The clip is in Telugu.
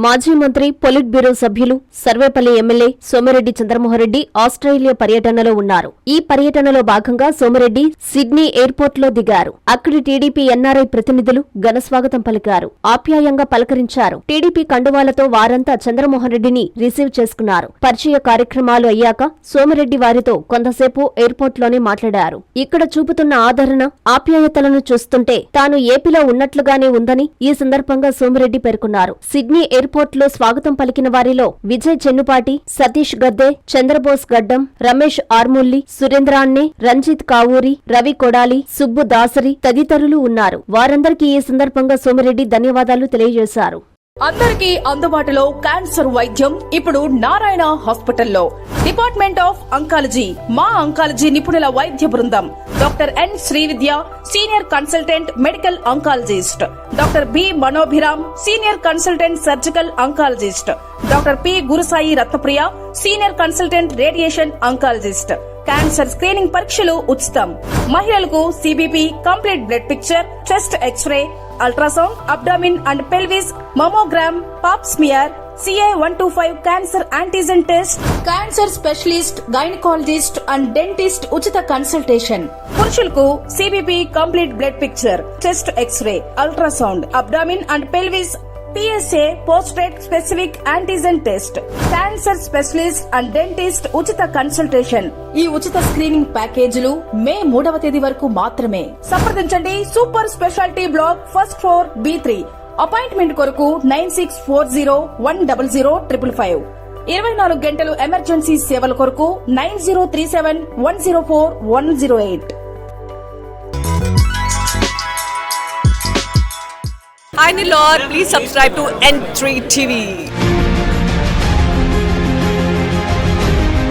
మాజీ మంత్రి పొలిట్ బ్యూరో సభ్యులు సర్వేపల్లి ఎమ్మెల్యే సోమిరెడ్డి చంద్రమోహన్రెడ్డి ఆస్ట్రేలియా పర్యటనలో ఉన్నారు. ఈ పర్యటనలో భాగంగా సోమిరెడ్డి సిడ్నీ ఎయిర్పోర్ట్ లో దిగారు. అక్కడి టీడీపీ ఎన్ఆర్ఐ ప్రతినిధులు ఘనస్వాగతం పలికారు. ఆప్యాయంగా పలకరించారు. టీడీపీ కండువాలతో వారంతా చంద్రమోహన్రెడ్డిని రిసీవ్ చేసుకున్నారు. పరిచయ కార్యక్రమాలు అయ్యాక సోమిరెడ్డి వారితో కొంతసేపు ఎయిర్పోర్ట్ లోనే మాట్లాడారు. ఇక్కడ చూపుతున్న ఆదరణ, ఆప్యాయతలను చూస్తుంటే తాను ఏపీలో ఉన్నట్లుగానే ఉందని ఈ సందర్భంగా సోమిరెడ్డి పేర్కొన్నారు. సిడ్నీ ఎయిర్పోర్ట్ లో స్వాగతం పలికిన వారిలో విజయ్ చెన్నుపాటి, సతీష్ గద్దే, చంద్రబోస్ గడ్డం, రమేష్ ఆర్ముల్లి, సురేంద్రాన్నే, రంజిత్ కావూరి, రవి కొడాలి, సుబ్బు దాసరి తదితరులు ఉన్నారు. వారందరికీ ఈ సందర్భంగా సోమిరెడ్డి ధన్యవాదాలు తెలియజేశారు. అందరికీ అందుబాటులో క్యాన్సర్ వైద్యం ఇప్పుడు నారాయణ హాస్పిటల్లో. డిపార్ట్మెంట్ ఆఫ్ అంకాలజీ, మా అంకాలజీ నిపుణుల వైద్య బృందం. Doctor N Srividya, senior consultant medical oncologist. Doctor B Manobhiram, senior consultant surgical oncologist. Doctor P Gurusai Ratnapriya, senior consultant radiation oncologist. Cancer screening పరీక్షలు ఉచితం. మహిళలకు CBP, complete blood picture, chest X-ray, ultrasound, abdomen and pelvis, mammogram, pap smear, CA-125 cancer antigen test, cancer specialist, gynaecologist and dentist ఉచిత కన్సల్టేషన్. పురుషులకు CBP, complete blood picture, chest X-ray, ultrasound, abdomen and pelvis, PSA పోస్ట్రేట్ specific antigen test, cancer specialist and dentist ఉచిత కన్సల్టేషన్. ఈ ఉచిత స్క్రీనింగ్ ప్యాకేజీలు మే 3వ తేదీ వరకు మాత్రమే. సంప్రదించండి super speciality block, first floor, B3. Appointment కొరకు 9640100555. 24 గంటలు ఎమర్జెన్సీ సేవల కొరకు 9037104108. Hi Nilor, please subscribe to N3 TV.